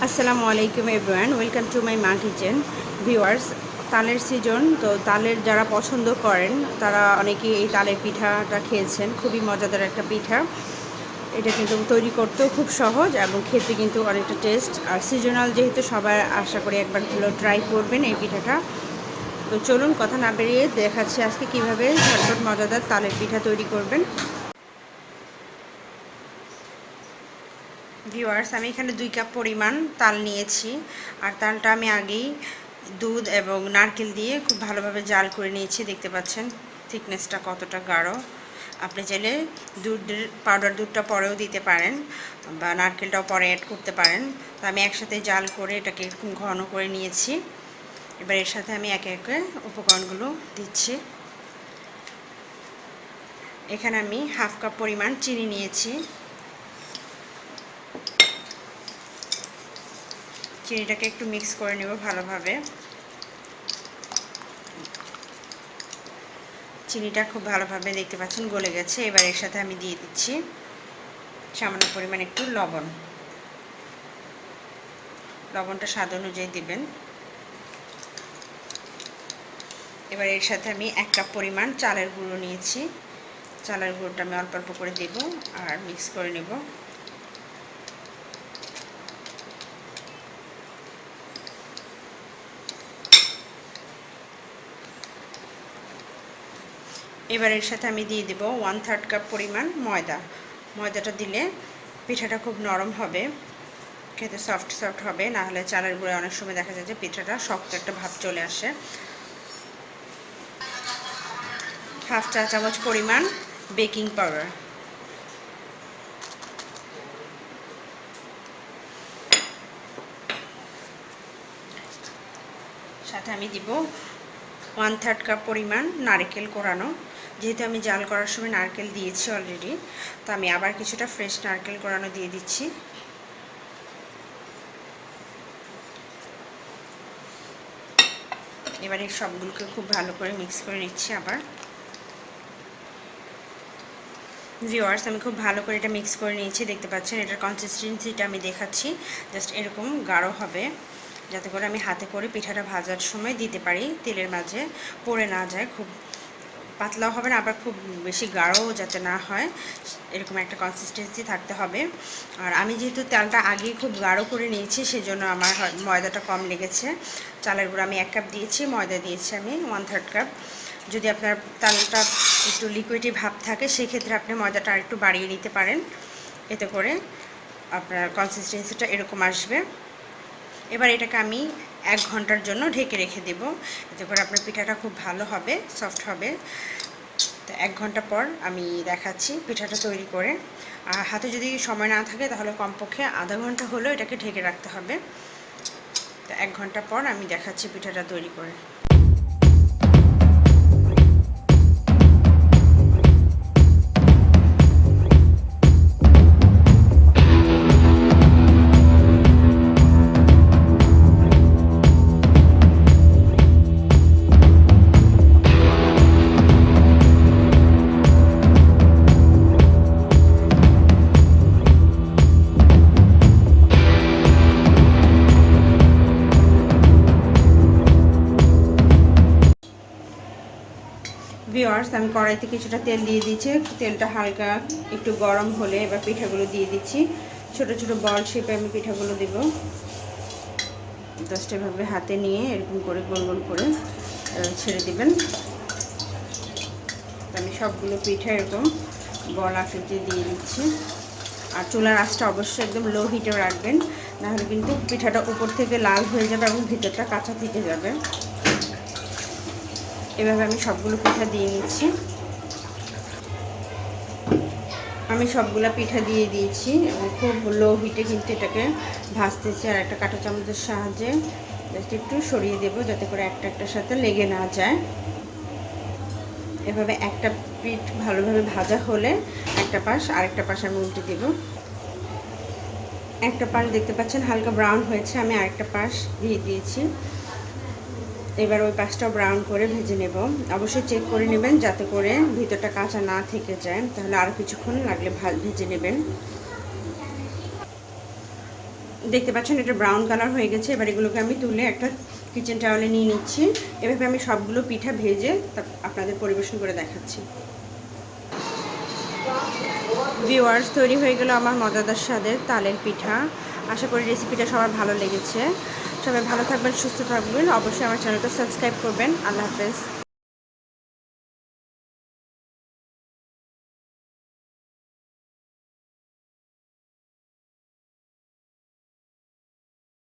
আসসালামু আলাইকুম everyone, welcome to my মা কিচেন। ভিউয়ার্স, তালের সিজন, তো তালের যারা পছন্দ করেন তারা অনেকেই এই তালের পিঠাটা খেয়েছেন। খুবই মজাদার একটা পিঠা। এটা কিন্তু তৈরি করতেও খুব সহজ এবং খেতে কিন্তু অনেকটা টেস্ট। আর সিজনাল যেহেতু, সবাই আশা করি একবার হলেও ট্রাই করবেন এই পিঠাটা। তো চলুন কথা না বেরিয়ে দেখাচ্ছি আজকে কীভাবে ঝটপট মজাদার তালের পিঠা তৈরি করবেন। ভিউয়ার্স, আমি এখানে 2 কাপ পরিমাণ তাল নিয়েছি। আর তালটা আমি আগেই দুধ এবং নারকেল দিয়ে খুব ভালোভাবে জাল করে নিয়েছি। দেখতে পাচ্ছেন থিকনেসটা কতটা গাঢ়। আপনি চাইলে পাউডার দুধটা পরেও দিতে পারেন বা নারকেলটাও পরে অ্যাড করতে পারেন। তো আমি একসাথে জাল করে এটাকে এরকম ঘন করে নিয়েছি। এবার এর সাথে আমি একে একে উপকরণগুলো দিচ্ছি। এখানে আমি 1/2 কাপ পরিমাণ চিনি নিয়েছি। চিনিটাকে একটু মিক্স করে নেব ভালোভাবে। চিনিটা খুব ভালোভাবে দেখতে পাচ্ছেন গলে গেছে। এবার এর সাথে আমি দিয়ে দিচ্ছি সামান্য পরিমাণ একটু লবণ। লবণটা স্বাদ অনুযায়ী দিবেন। এবার এর সাথে আমি 1 কাপ পরিমাণ চালের গুঁড়ো নিয়েছি। চালের গুঁড়োটা আমি অল্প অল্প করে দেব আর মিক্স করে নেব। এবার এর সাথে আমি দিয়ে দেব 1/3 কাপ পরিমাণ ময়দা। ময়দাটা দিলে পিঠাটা খুব নরম হবে, খেতে সফট সফট হবে। না হলে চালের গুঁড়ো অনেক সময় দেখা যায় যে পিঠাটা শক্ত একটা ভাব চলে আসে। 1/2 চা চামচ পরিমাণ বেকিং পাউডার। সাথে আমি দিব 1/3 কাপ পরিমাণ নারকেল কোরানো। যেহেতু আমি জাল করার সময় নারকেল দিয়েছি অলরেডি, তো আমি আবার কিছুটা ফ্রেশ নারকেল কোরানো দিয়ে দিচ্ছি। এবার এই সবগুলোকে খুব ভালো করে মিক্স করে নিচ্ছি আবার। ভিউয়ার্স, আমি খুব ভালো করে এটা মিক্স করে নিয়েছি। দেখতে পাচ্ছেন এটার কনসিস্টেন্সিটা আমি দেখাচ্ছি। জাস্ট এরকম গাঢ় হবে, যাতে করে আমি হাতে করে পিঠাটা ভাজার সময় দিতে পারি, তেলের মাঝে পড়ে না যায়। খুব পাতলাও হবে না, আবার খুব বেশি গাঢ়ও যাতে না হয়, এরকম একটা কনসিস্টেন্সি থাকতে হবে। আর আমি যেহেতু তেলটা আগেই খুব গাঢ় করে নিয়েছি, সেজন্য আমার ময়দাটা কম লেগেছে। চালের গুঁড়ো আমি 1 কাপ দিয়েছি, ময়দা দিয়েছি আমি 1/3 কাপ। যদি আপনার তালটা একটু লিকুইডি ভাব থাকে, সেক্ষেত্রে আপনি ময়দাটা আর একটু বাড়িয়ে নিতে পারেন। এতে করে আপনার কনসিস্টেন্সিটা এরকম আসবে। এবার এটাকে আমি 1 ঘন্টার জন্য ঢেকে রেখে দেব। এতে করে আপনার পিঠাটা খুব ভালো হবে, সফট হবে। তো 1 ঘন্টা পর আমি দেখাচ্ছি পিঠাটা তৈরি করে। আর হাতে যদি সময় না থাকে, তাহলে কমপক্ষে আধা ঘন্টা হলেও এটাকে ঢেকে রাখতে হবে। তো 1 ঘন্টা পর আমি দেখাচ্ছি পিঠাটা তৈরি করে। ভিউয়ার্স, আমি কড়াইতে কিছুটা তেল দিয়ে দিয়েছি। তেলটা হালকা একটু গরম হলে এবার পিঠাগুলো দিয়ে দিচ্ছি। ছোট ছোট বল শেপে আমি পিঠাগুলো দেব। জাস্ট এভাবে হাতে নিয়ে এরকম করে গোল গোল করে ছেড়ে দিবেন। আমি সবগুলো পিঠা এরকম বল আকৃতি দিয়ে দিচ্ছি। আর চুলার আঁচটা অবশ্যই একদম লো হিটে রাখবেন, নাহলে কিন্তু পিঠাটা উপর থেকে লাল হয়ে যাবে এবং ভিতরটা কাঁচা থেকে যাবে। এভাবে আমি সবগুলো পিঠা দিয়ে নিচ্ছি। আমি সবগুলা পিঠা দিয়ে দিয়েছি এবং খুব লো হিটে কিন্তু এটাকে ভাজতেছি। আর একটা কাঁটা চামচের সাহায্যে জাস্ট একটু সরিয়ে দেব, যাতে করে একটা একটার সাথে লেগে না যায়। এভাবে একটা পিঠ ভালোভাবে ভাজা হলে একটা পাশ আরেকটা পাশ আমি উল্টে দেব। একটা পাশ দেখতে পাচ্ছেন হালকা ব্রাউন হয়েছে, আমি আরেকটা পাশ দিয়ে দিয়েছি। এবার ওই পাশটাও ব্রাউন করে ভেজে নেব। অবশ্যই চেক করে নেবেন যাতে করে ভিতরটা কাঁচা না থেকে যায়, তাহলে আরও কিছুক্ষণ লাগলে ভেজে নেবেন। দেখতে পাচ্ছেন এটা ব্রাউন কালার হয়ে গেছে। এবার এগুলোকে আমি তুলে একটা কিচেন টাওয়েলে নিয়ে নিচ্ছি। এভাবে আমি সবগুলো পিঠা ভেজে আপনাদের পরিবেশন করে দেখাচ্ছি। ভিউয়ার্স, তৈরি হয়ে গেল আমার মজাদার স্বাদের তালের পিঠা। আশা করি রেসিপিটা সবার ভালো লেগেছে। সবাই ভালো থাকবেন, সুস্থ থাকবেন, অবশ্যই আমার চ্যানেলটা সাবস্ক্রাইব করবেন। আল্লাহ হাফেজ।